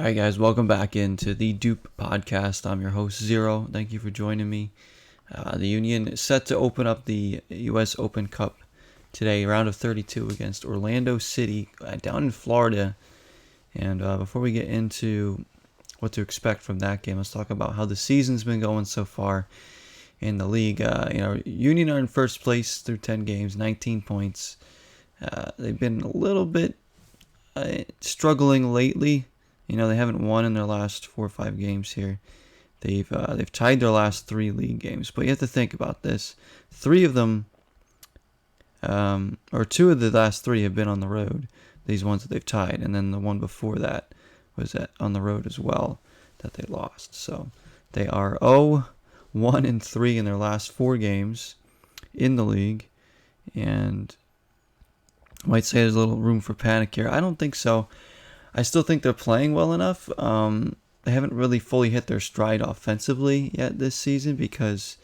All right, guys, welcome back into the Doop podcast. I'm your host, Zero. Thank you for joining me. The Union is set to open up the U.S. Open Cup today, round of 32 against Orlando City down in Florida. And before we get into what to expect from that game, let's talk about how the season's been going so far in the league. Union are in first place through 10 games, 19 points. They've been a little bit struggling lately. They haven't won in their last 4 or 5 games here. They've tied their last 3 league games, but you have to think about this. 3 of them, or 2 of the last 3 have been on the road. These ones that they've tied, and then the one before that was on the road as well that they lost. So they are 0-1-3 in their last 4 games in the league, and I might say there's a little room for panic here. I don't think so. I still think they're playing well enough. They haven't really fully hit their stride offensively yet this season because,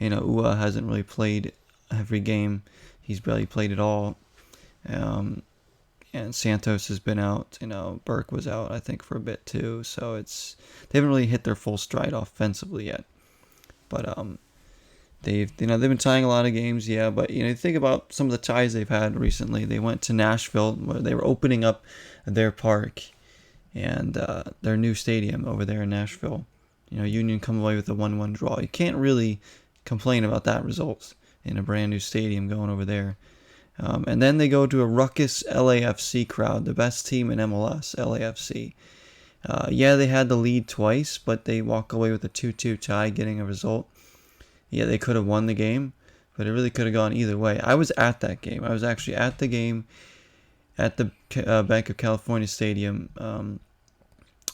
Ua hasn't really played every game. He's barely played at all. And Santos has been out. Burke was out, I think, for a bit too. So they haven't really hit their full stride offensively yet. But they've been tying a lot of games, yeah. But think about some of the ties they've had recently. They went to Nashville, where they were opening up their park and their new stadium over there in Nashville. Union come away with a 1-1 draw. You can't really complain about that result in a brand new stadium going over there. And then they go to a ruckus LAFC crowd, the best team in MLS, LAFC. They had the lead twice, but they walk away with a 2-2 tie, getting a result. Yeah, they could have won the game, but it really could have gone either way. I was at that game. I was actually at the game at the Bank of California Stadium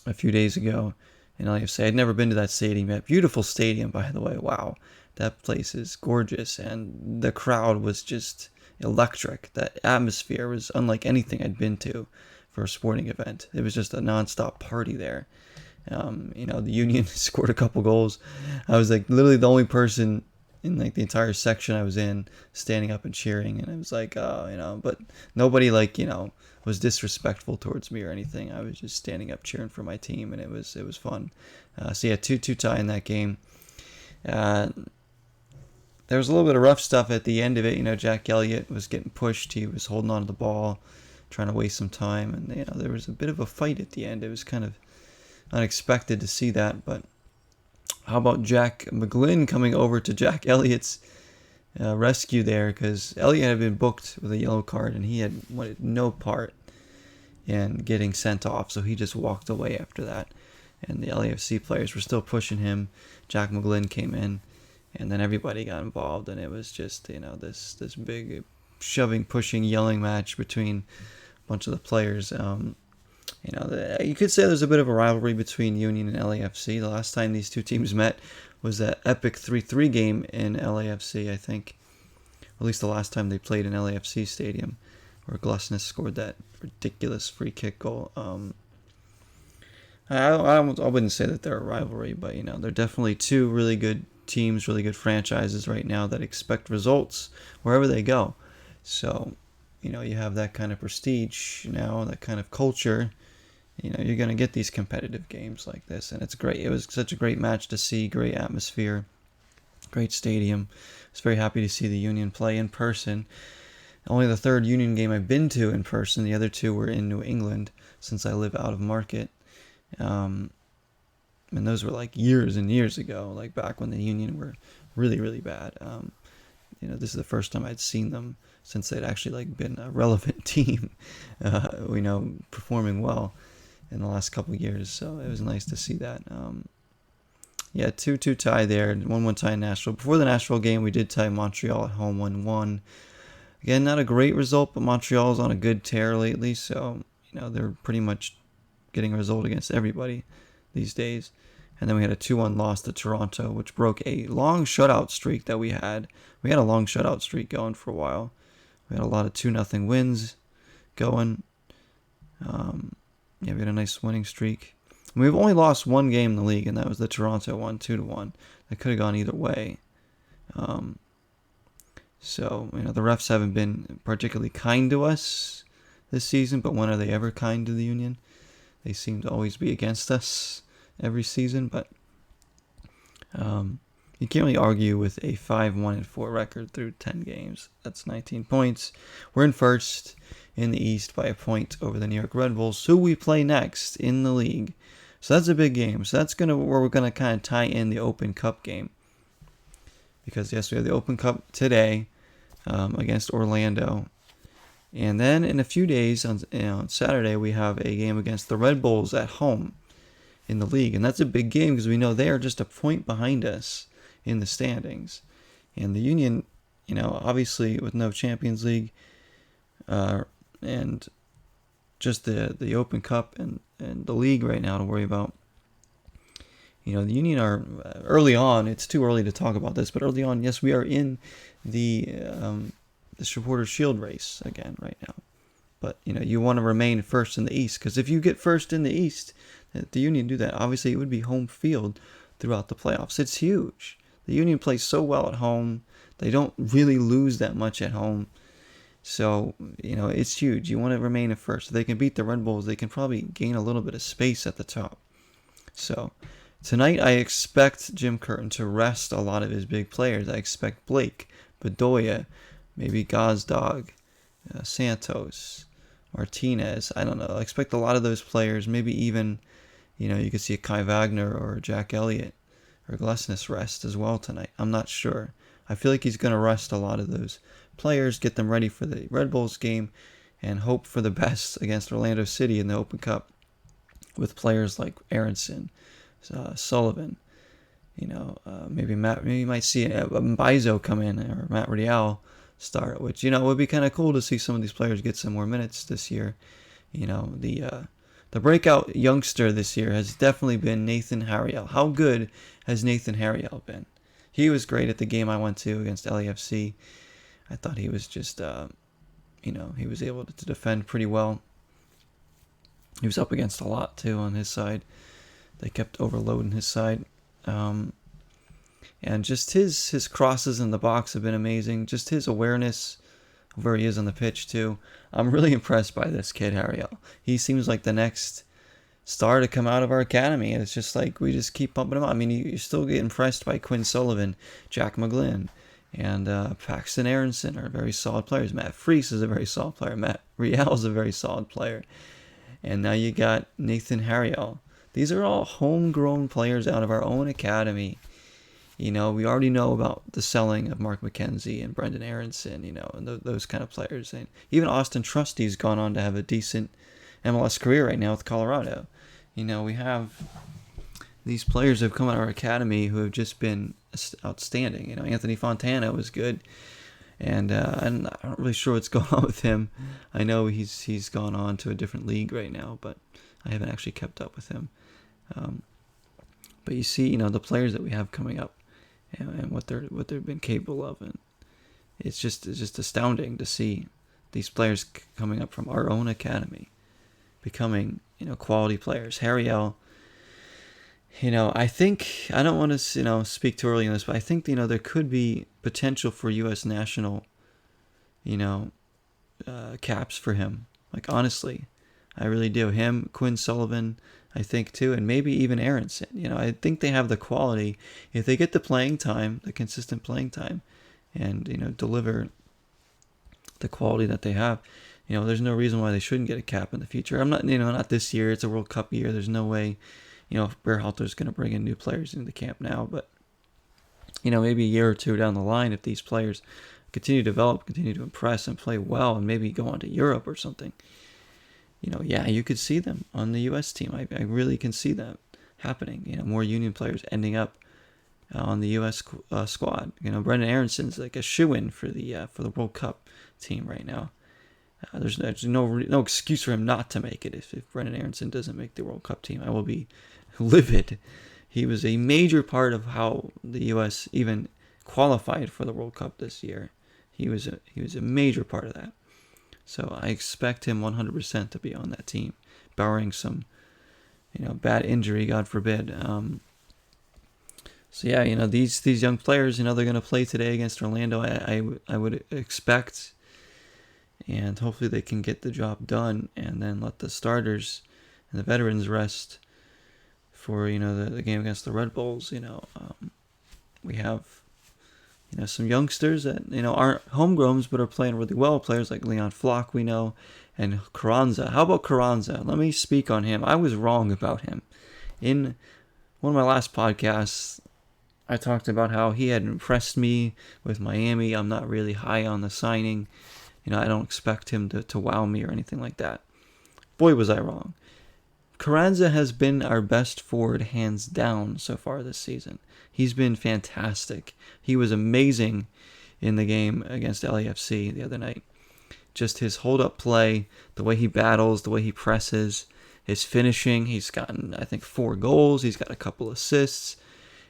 a few days ago in LAFC. I'd never been to that stadium yet. Beautiful stadium, by the way. Wow, that place is gorgeous, and the crowd was just electric. That atmosphere was unlike anything I'd been to for a sporting event. It was just a nonstop party there. The Union scored a couple goals. I was literally the only person in the entire section I was in standing up and cheering, and I was but nobody was disrespectful towards me or anything. I was just standing up cheering for my team, and it was fun. 2-2 tie in that game. There was a little bit of rough stuff at the end of it. Jack Elliott was getting pushed. He was holding on to the ball, trying to waste some time, and there was a bit of a fight at the end. It was kind of unexpected to see that, but how about Jack McGlynn coming over to Jack Elliott's rescue there, because Elliott had been booked with a yellow card and he had wanted no part in getting sent off, so he just walked away after that, and the LAFC players were still pushing him. Jack McGlynn came in, and then everybody got involved, and it was just this big shoving, pushing, yelling match between a bunch of the players. You could say there's a bit of a rivalry between Union and LAFC. The last time these two teams met was that epic 3-3 game in LAFC, I think. Or at least the last time they played in LAFC Stadium, where Glusness scored that ridiculous free kick goal. I wouldn't say that they're a rivalry, but they're definitely two really good teams, really good franchises right now that expect results wherever they go. So, you have that kind of prestige now, that kind of culture. You're going to get these competitive games like this, and it's great. It was such a great match to see, great atmosphere, great stadium. I was very happy to see the Union play in person. Only the third Union game I've been to in person. The other 2 were in New England, since I live out of Market. And those were years and years ago, back when the Union were really, really bad. This is the first time I'd seen them since they'd actually been a relevant team, performing well in the last couple of years. So it was nice to see that. 2-2 tie there, 1-1 tie in Nashville. Before the Nashville game, we did tie Montreal at home 1-1. Again, not a great result, but Montreal's on a good tear lately, so they're pretty much getting a result against everybody these days. And then we had a 2-1 loss to Toronto, which broke a long shutout streak that we had. We had a long shutout streak going for a while. We had a lot of 2-0 wins going. We had a nice winning streak. And we've only lost 1 game in the league, and that was the Toronto one, 2-1. That could have gone either way. So the refs haven't been particularly kind to us this season, but when are they ever kind to the Union? They seem to always be against us every season, but you can't really argue with a 5-1-4 record through 10 games. That's 19 points. We're in first in the East by a point over the New York Red Bulls, who we play next in the league. So that's a big game. So that's where we're gonna kind of tie in the Open Cup game, because yes, we have the Open Cup today against Orlando, and then in a few days on Saturday we have a game against the Red Bulls at home in the league, and that's a big game because we know they are just a point behind us in the standings, and the Union, obviously with no Champions League, and just the Open Cup and the league right now to worry about. The Union are early on. It's too early to talk about this, but early on, yes, we are in the Supporters Shield race again right now. But you want to remain first in the East, because if you get first in the East, the Union do that. Obviously, it would be home field throughout the playoffs. It's huge. The Union plays so well at home. They don't really lose that much at home. So, it's huge. You want to remain at first. If they can beat the Red Bulls, they can probably gain a little bit of space at the top. So, tonight I expect Jim Curtin to rest a lot of his big players. I expect Blake, Bedoya, maybe Gazdag, Santos, Martinez. I don't know. I expect a lot of those players. Maybe even, you could see a Kai Wagner or Jack Elliott or Glesnes rest as well tonight. I'm not sure. I feel like he's going to rest a lot of those players, get them ready for the Red Bulls game, and hope for the best against Orlando City in the Open Cup with players like Aronson, Sullivan. Maybe you might see Mbaizo come in, or Matt Rial start, which would be kind of cool to see some of these players get some more minutes this year. The breakout youngster this year has definitely been Nathan Harriel. How good has Nathan Harriel been? He was great at the game I went to against LAFC. I thought he was just, he was able to defend pretty well. He was up against a lot too on his side. They kept overloading his side. And just his crosses in the box have been amazing. Just his awareness of where he is on the pitch too. I'm really impressed by this kid, Harriel. He seems like the next star to come out of our academy. And it's just like we just keep pumping him up. I mean, you still get impressed by Quinn Sullivan, Jack McGlynn, and Paxton Aronson are very solid players. Matt Freese is a very solid player. Matt Rial is a very solid player. And now you got Nathan Harriel. These are all homegrown players out of our own academy. We already know about the selling of Mark McKenzie and Brendan Aronson, and those kind of players. And even Austin Trusty's gone on to have a decent MLS career right now with Colorado. We have these players who have come out of our academy who have just been outstanding. Anthony Fontana was good. And I'm not really sure what's going on with him. I know he's gone on to a different league right now, but I haven't actually kept up with him. But you see, the players that we have coming up, and what they've been capable of, and it's just astounding to see these players coming up from our own academy, becoming quality players. Harriel, I think, I don't want to speak too early on this, but I think there could be potential for U.S. national caps for him. Like, honestly, I really do. Him, Quinn Sullivan, I think too, and maybe even Aronson. I think they have the quality if they get the playing time, the consistent playing time, and deliver the quality that they have. There's no reason why they shouldn't get a cap in the future. I'm not, not this year. It's a World Cup year. There's no way, Berhalter's going to bring in new players into the camp now. But, maybe a year or two down the line, if these players continue to develop, continue to impress and play well, and maybe go on to Europe or something, you could see them on the U.S. team. I really can see that happening. More Union players ending up on the U.S. Squad. Brendan Aronson's like a shoo-in for the World Cup team right now. There's no excuse for him not to make it if Brendan Aronson doesn't make the World Cup team. I will be livid. He was a major part of how the U.S. even qualified for the World Cup this year. He was a major part of that. So I expect him 100% to be on that team, barring some, bad injury, God forbid. These young players, they're going to play today against Orlando. I would expect, and hopefully they can get the job done, and then let the starters and the veterans rest for the game against the Red Bulls. We have some youngsters that aren't homegrowns but are playing really well. Players like Leon Flock, we know, and Carranza. How about Carranza? Let me speak on him. I was wrong about him. In one of my last podcasts, I talked about how he had impressed me with Miami. I'm not really high on the signing. I don't expect him to wow me or anything like that. Boy, was I wrong. Carranza has been our best forward hands down so far this season. He's been fantastic. He was amazing in the game against LAFC the other night. Just his hold-up play, the way he battles, the way he presses, his finishing. He's gotten, I think, 4 goals. He's got a couple assists.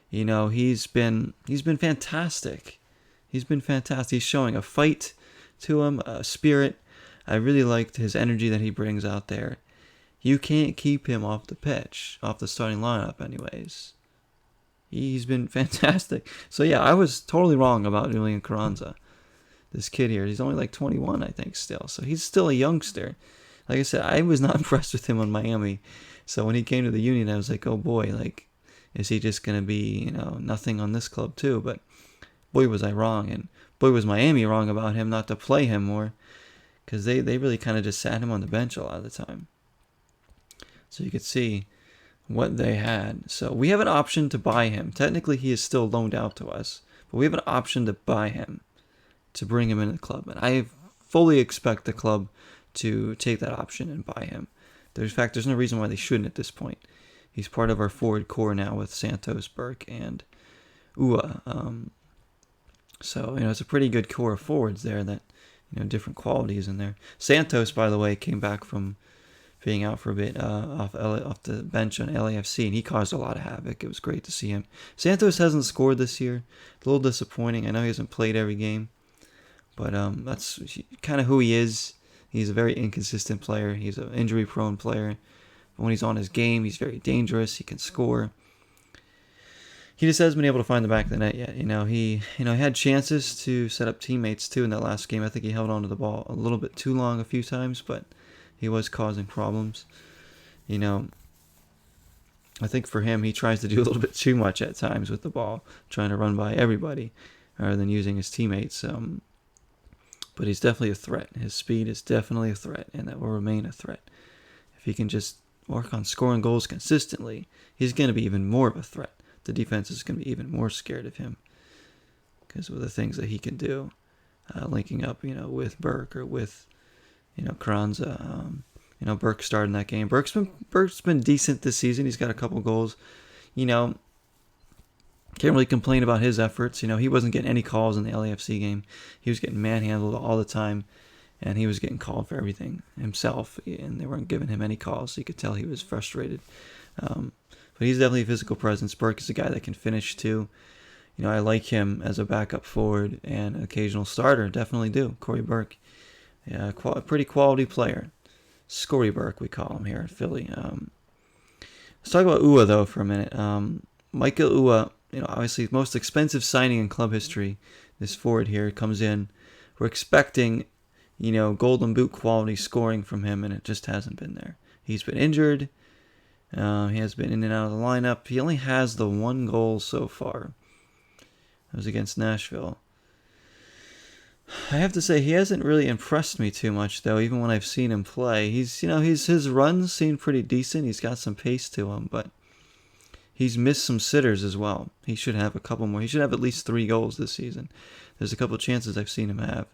He's been fantastic. He's been fantastic. He's showing a fight to him, a spirit. I really liked his energy that he brings out there. You can't keep him off the pitch, off the starting lineup anyways. He's been fantastic. So yeah, I was totally wrong about Julian Carranza. This kid here, he's only like 21, I think, still. So he's still a youngster. Like I said, I was not impressed with him on Miami. So when he came to the Union, I was like, oh boy, is he just going to be, nothing on this club too? But boy, was I wrong. And boy, was Miami wrong about him not to play him more. Because they really kind of just sat him on the bench a lot of the time. So you could see what they had. So we have an option to buy him. Technically, he is still loaned out to us. But we have an option to buy him, to bring him into the club. And I fully expect the club to take that option and buy him. In fact, there's no reason why they shouldn't at this point. He's part of our forward core now with Santos, Burke, and Ua. So, it's a pretty good core of forwards there that, different qualities in there. Santos, by the way, came back from being out for a bit off the bench on LAFC, and he caused a lot of havoc. It was great to see him. Santos hasn't scored this year. A little disappointing. I know he hasn't played every game, but that's kind of who he is. He's a very inconsistent player. He's an injury-prone player. But when he's on his game, he's very dangerous. He can score. He just hasn't been able to find the back of the net yet. He had chances to set up teammates too in that last game. I think he held onto the ball a little bit too long a few times, but he was causing problems. I think for him, he tries to do a little bit too much at times with the ball, trying to run by everybody rather than using his teammates. But he's definitely a threat. His speed is definitely a threat, and that will remain a threat. If he can just work on scoring goals consistently, he's going to be even more of a threat. The defense is going to be even more scared of him because of the things that he can do, linking up, with Burke or with, Carranza. Burke started in that game. Burke's been decent this season. He's got a couple goals. Can't really complain about his efforts. He wasn't getting any calls in the LAFC game. He was getting manhandled all the time, and he was getting called for everything himself, and they weren't giving him any calls, so you could tell he was frustrated. But he's definitely a physical presence. Burke is a guy that can finish too. I like him as a backup forward and an occasional starter. Definitely do. Corey Burke. Yeah, a pretty quality player. Scory Burke, we call him here in Philly. Let's talk about Ua, though, for a minute. Michael Ua, obviously the most expensive signing in club history. This forward here comes in. We're expecting, golden boot quality scoring from him, and it just hasn't been there. He's been injured. He has been in and out of the lineup. He only has the 1 goal so far. It was against Nashville. I have to say he hasn't really impressed me too much, though. Even when I've seen him play, his runs seem pretty decent. He's got some pace to him, but he's missed some sitters as well. He should have a couple more. He should have at least 3 goals this season. There's a couple chances I've seen him have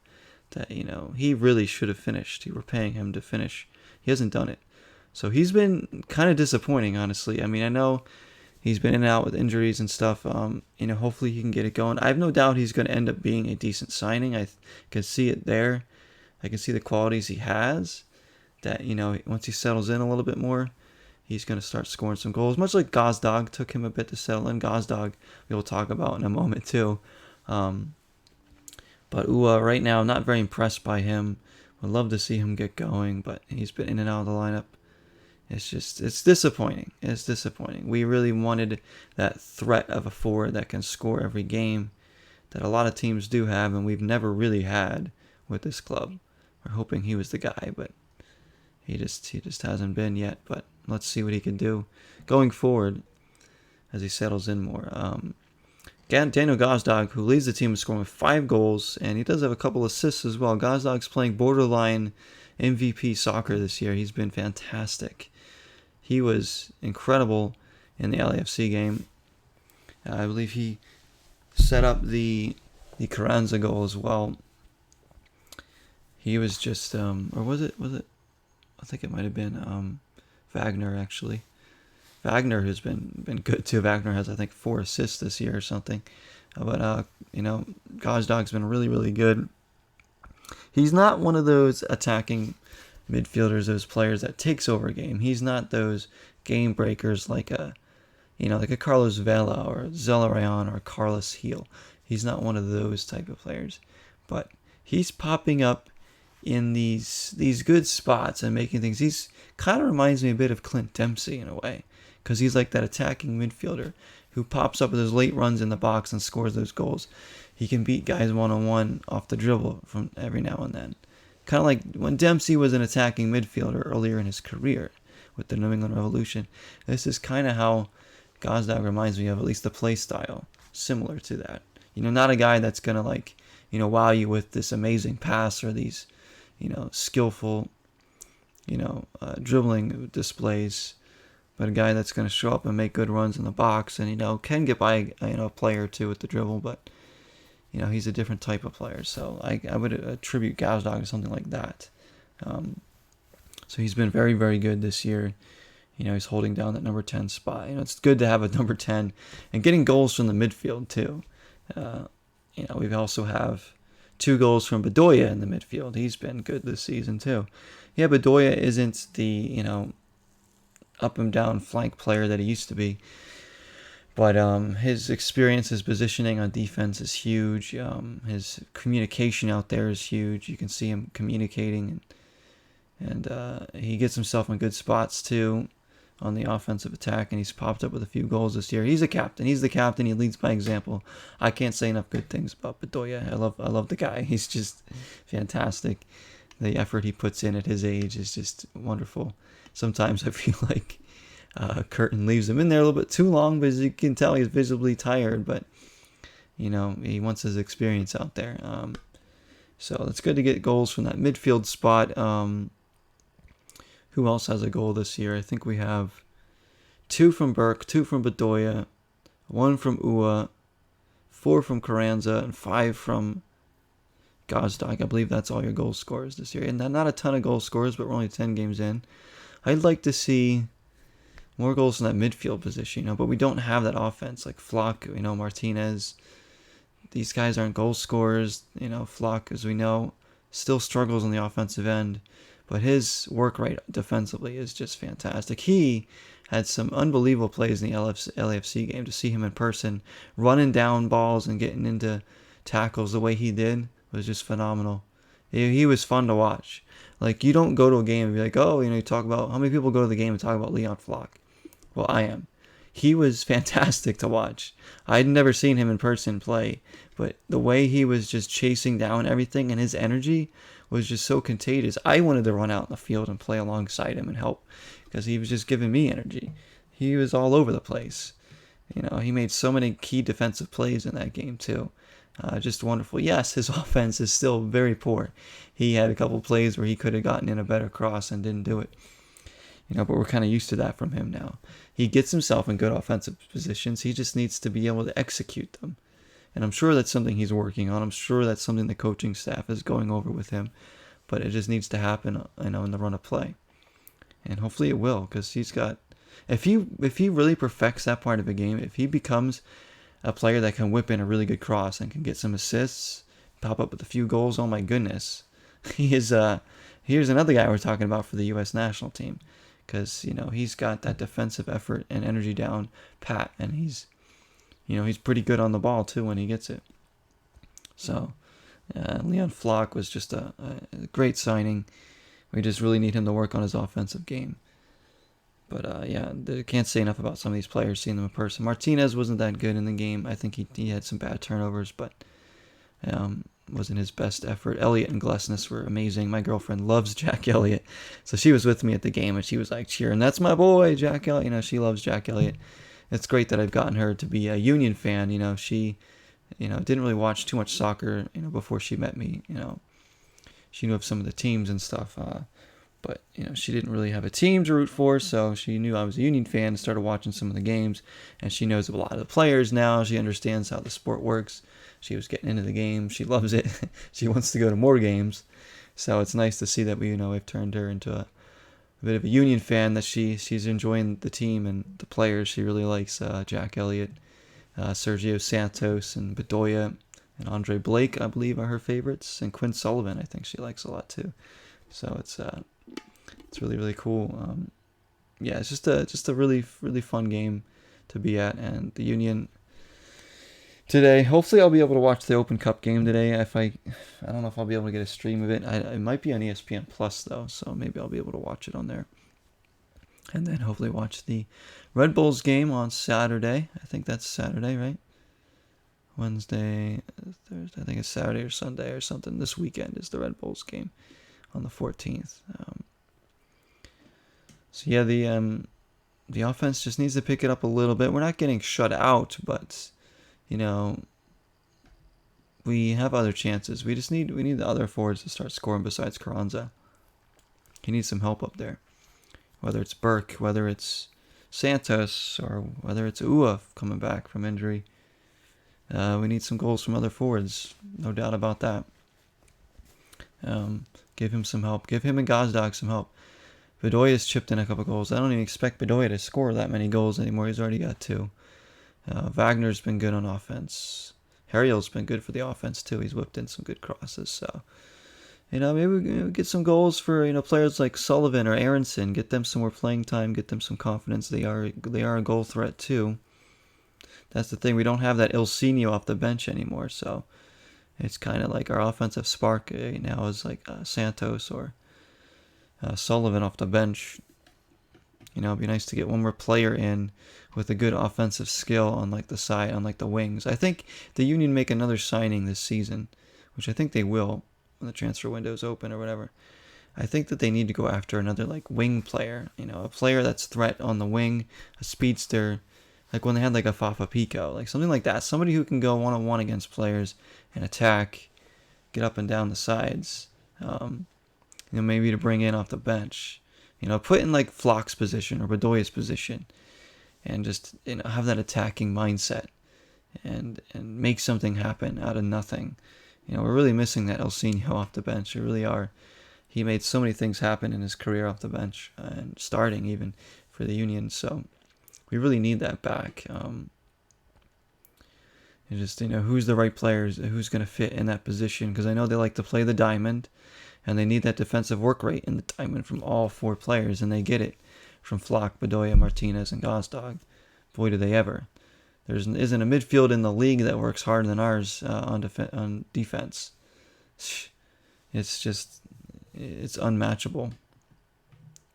that he really should have finished. We're paying him to finish. He hasn't done it, so he's been kind of disappointing, honestly. I mean, I know he's been in and out with injuries and stuff. Hopefully he can get it going. I have no doubt he's going to end up being a decent signing. I can see it there. I can see the qualities he has. That, once he settles in a little bit more, he's going to start scoring some goals. Much like Gazdag took him a bit to settle in. Gazdag we'll talk about in a moment too. But Ua, right now, not very impressed by him. Would love to see him get going, but he's been in and out of the lineup. It's disappointing. It's disappointing. We really wanted that threat of a forward that can score every game that a lot of teams do have, and we've never really had with this club. We're hoping he was the guy, but he just hasn't been yet. But let's see what he can do going forward as he settles in more. Daniel Gazdag, who leads the team in scoring with 5 goals, and he does have a couple assists as well. Gazdag's playing borderline MVP soccer this year. He's been fantastic. He was incredible in the LAFC game. I believe he set up the Carranza goal as well. He was just, or was it? I think it might have been Wagner, actually. Wagner has been good too. Wagner has, I think, 4 assists this year or something. But Gazdag's been really, really good. He's not one of those attacking midfielders, those players that takes over a game. He's not those game breakers like a Carlos Vela or Zelarayan or Carlos Heel. He's not one of those type of players. But he's popping up in these good spots and making things. He's kind of reminds me a bit of Clint Dempsey in a way, because he's like that attacking midfielder who pops up with those late runs in the box and scores those goals. He can beat guys one-on-one off the dribble from every now and then. Kind of like when Dempsey was an attacking midfielder earlier in his career with the New England Revolution. This is kind of how Gazdag reminds me of, at least the play style, similar to that. Not a guy that's going to wow you with this amazing pass or these, skillful, dribbling displays, but a guy that's going to show up and make good runs in the box and, can get by, a player or two with the dribble, but, he's a different type of player. So I would attribute Gazdag to something like that. So he's been very, very good this year. He's holding down that number 10 spot. It's good to have a number 10 and getting goals from the midfield too. We also have 2 goals from Bedoya in the midfield. He's been good this season too. Yeah, Bedoya isn't the, up and down flank player that he used to be. But his experience, his positioning on defense is huge. His communication out there is huge. You can see him communicating, and he gets himself in good spots too on the offensive attack, and he's popped up with a few goals this year. He's a captain. He's the captain. He leads by example. I can't say enough good things about Bedoya. I love the guy. He's just fantastic. The effort he puts in at his age is just wonderful. Sometimes I feel like Curtin leaves him in there a little bit too long, but as you can tell, he's visibly tired. But he wants his experience out there. So it's good to get goals from that midfield spot. Who else has a goal this year? I think we have 2 from Burke, 2 from Bedoya, 1 from Ua, 4 from Carranza, and 5 from Gazdag. I believe that's all your goal scorers this year. And not a ton of goal scorers, but we're only 10 games in. I'd like to see more goals in that midfield position, but we don't have that offense like Flock, Martinez. These guys aren't goal scorers. Flock, as we know, still struggles on the offensive end. But his work rate defensively is just fantastic. He had some unbelievable plays in the LAFC game. To see him in person, running down balls and getting into tackles the way he did was just phenomenal. He was fun to watch. Like, you don't go to a game and be like, oh, you talk about, how many people go to the game and talk about Leon Flock? Well, I am. He was fantastic to watch. I'd never seen him in person play, but the way he was just chasing down everything and his energy was just so contagious. I wanted to run out in the field and play alongside him and help because he was just giving me energy. He was all over the place. He made so many key defensive plays in that game too. Just wonderful. Yes, his offense is still very poor. He had a couple plays where he could have gotten in a better cross and didn't do it. But we're kind of used to that from him now. He gets himself in good offensive positions. He just needs to be able to execute them. And I'm sure that's something he's working on. I'm sure that's something the coaching staff is going over with him. But it just needs to happen, in the run of play. And hopefully it will, because he's got... If he really perfects that part of the game, if he becomes a player that can whip in a really good cross and can get some assists, pop up with a few goals, oh my goodness. He is... Here's another guy we're talking about for the U.S. national team. Because, he's got that defensive effort and energy down pat. And he's pretty good on the ball, too, when he gets it. So, Leon Flock was just a great signing. We just really need him to work on his offensive game. But, I can't say enough about some of these players, seeing them in person. Martinez wasn't that good in the game. I think he had some bad turnovers. But Wasn't his best effort. Elliott and Glesnes were amazing. My girlfriend loves Jack Elliott, so she was with me at the game, and she was like cheering, "That's my boy, Jack Elliott." You know, she loves Jack Elliott. It's great that I've gotten her to be a Union fan. You know, she, didn't really watch too much soccer, before she met me. She knew of some of the teams and stuff, but she didn't really have a team to root for, so she knew I was a Union fan and started watching some of the games, and she knows a lot of the players now. She understands how the sport works. She was getting into the game. She loves it. She wants to go to more games, so it's nice to see that we've turned her into a bit of a Union fan, that she's enjoying the team and the players. She really likes Jack Elliott, Sergio Santos, and Bedoya, and Andre Blake, I believe, are her favorites, and Quinn Sullivan I think she likes a lot too. So it's really, really cool. Yeah, it's just a really, really fun game to be at, and the Union today. Hopefully, I'll be able to watch the Open Cup game today. I don't know if I'll be able to get a stream of it. It might be on ESPN Plus though, so maybe I'll be able to watch it on there. And then hopefully watch the Red Bulls game on Saturday. I think that's Saturday, right? Wednesday, Thursday. I think it's Saturday or Sunday or something. This weekend is the Red Bulls game on the 14th. So yeah, the offense just needs to pick it up a little bit. We're not getting shut out, but we have other chances. We need the other forwards to start scoring besides Carranza. He needs some help up there. Whether it's Burke, whether it's Santos, or whether it's Ua coming back from injury. We need some goals from other forwards. No doubt about that. Give him some help. Give him and Gazdag some help. Bedoya's chipped in a couple goals. I don't even expect Bedoya to score that many goals anymore. He's already got 2. Wagner's been good on offense. Harriel's been good for the offense too. He's whipped in some good crosses. So, maybe we get some goals for players like Sullivan or Aronson. Get them some more playing time. Get them some confidence. They are a goal threat too. That's the thing. We don't have that Ilsinho off the bench anymore. So, it's kind of like our offensive spark now is like Santos or Sullivan off the bench. It'd be nice to get one more player in with a good offensive skill on like the side, on like the wings. I think the Union make another signing this season, which I think they will when the transfer window is open or whatever. I think that they need to go after another like wing player, a player that's threat on the wing, a speedster, like when they had like a Fafa Pico, like something like that. Somebody who can go one-on-one against players and attack, get up and down the sides. Maybe to bring in off the bench. Put in like Flock's position or Bedoya's position, and just have that attacking mindset, and make something happen out of nothing. We're really missing that Ilsinho off the bench. We really are. He made so many things happen in his career off the bench and starting even for the Union. So we really need that back. Who's the right players, who's going to fit in that position, because I know they like to play the diamond. And they need that defensive work rate in the diamond from all 4 players, and they get it from Flock, Bedoya, Martinez, and Gazdag. Boy, do they ever. There isn't a midfield in the league that works harder than ours on defense. It's unmatchable.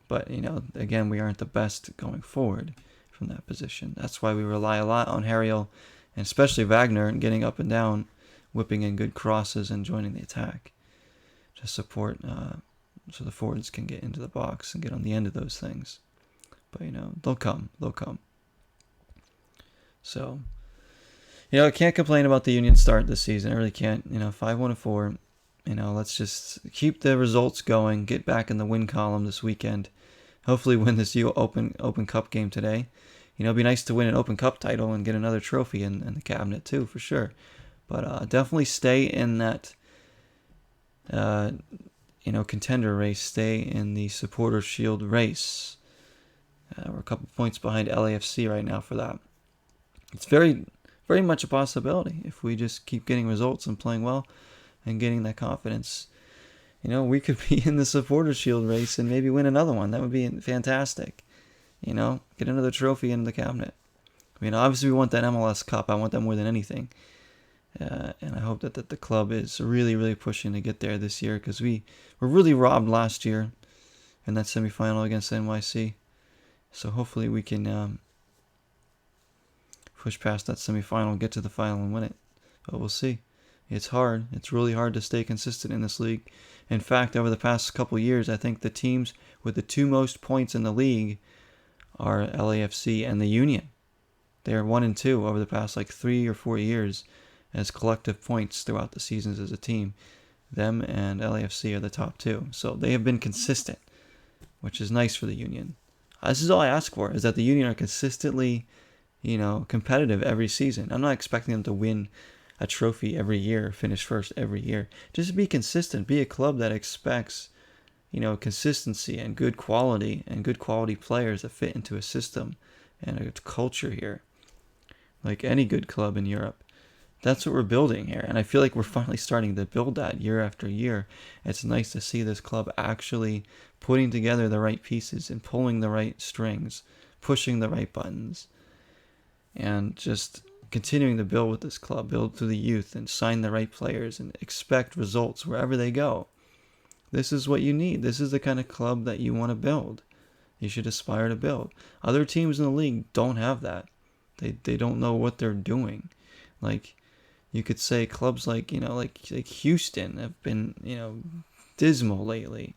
But, again, we aren't the best going forward from that position. That's why we rely a lot on Harriel, and especially Wagner, and getting up and down, whipping in good crosses and joining the attack. Support so the forwards can get into the box and get on the end of those things. But they'll come. So I can't complain about the Union start this season. I really can't. 5-1-4. Let's just keep the results going. Get back in the win column this weekend. Hopefully win this Open Cup game today. It'd be nice to win an Open Cup title and get another trophy in the cabinet too, for sure. But definitely stay in that contender race, stay in the Supporter Shield race. We're a couple points behind LAFC right now for that. It's very, very much a possibility if we just keep getting results and playing well and getting that confidence. We could be in the Supporter Shield race and maybe win another one. That would be fantastic. Get another trophy in the cabinet. Obviously we want that MLS Cup. I want that more than anything. And I hope that the club is really, really pushing to get there this year, because we were really robbed last year in that semifinal against NYC. So hopefully we can push past that semifinal, get to the final, and win it. But we'll see. It's hard. It's really hard to stay consistent in this league. In fact, over the past couple years, I think the teams with the 2 most points in the league are LAFC and the Union. They're 1 and 2 over the past 3 or 4 years as collective points throughout the seasons as a team. Them and LAFC are the top 2. So they have been consistent, which is nice for the Union. This is all I ask for, is that the Union are consistently, competitive every season. I'm not expecting them to win a trophy every year, finish first every year. Just be consistent. Be a club that expects, consistency and good quality players that fit into a system and a culture here. Like any good club in Europe. That's what we're building here. And I feel like we're finally starting to build that year after year. It's nice to see this club actually putting together the right pieces and pulling the right strings, pushing the right buttons, and just continuing to build with this club, build through the youth and sign the right players and expect results wherever they go. This is what you need. This is the kind of club that you want to build. You should aspire to build. Other teams in the league don't have that. They don't know what they're doing. Like, you could say clubs like Houston have been, dismal lately.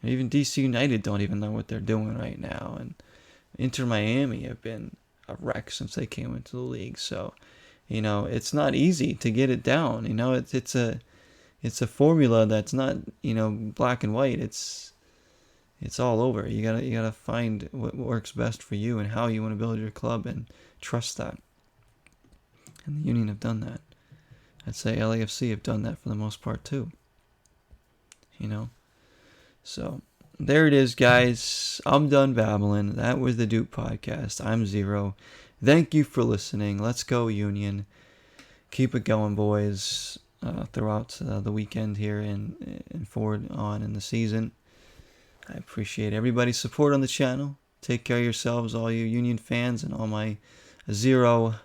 And even DC United don't even know what they're doing right now. And Inter Miami have been a wreck since they came into the league. So, it's not easy to get it down. It's a formula that's not, black and white. It's all over. You gotta find what works best for you and how you want to build your club and trust that. And the Union have done that. I'd say LAFC have done that for the most part too. So there it is, guys. I'm done babbling. That was the Doop podcast. I'm Zero. Thank you for listening. Let's go Union. Keep it going, boys, throughout the weekend here and forward on in the season. I appreciate everybody's support on the channel. Take care of yourselves, all you Union fans and all my Zero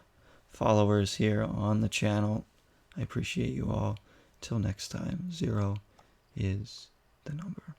followers here on the channel. I appreciate you all. Till next time, 0 is the number.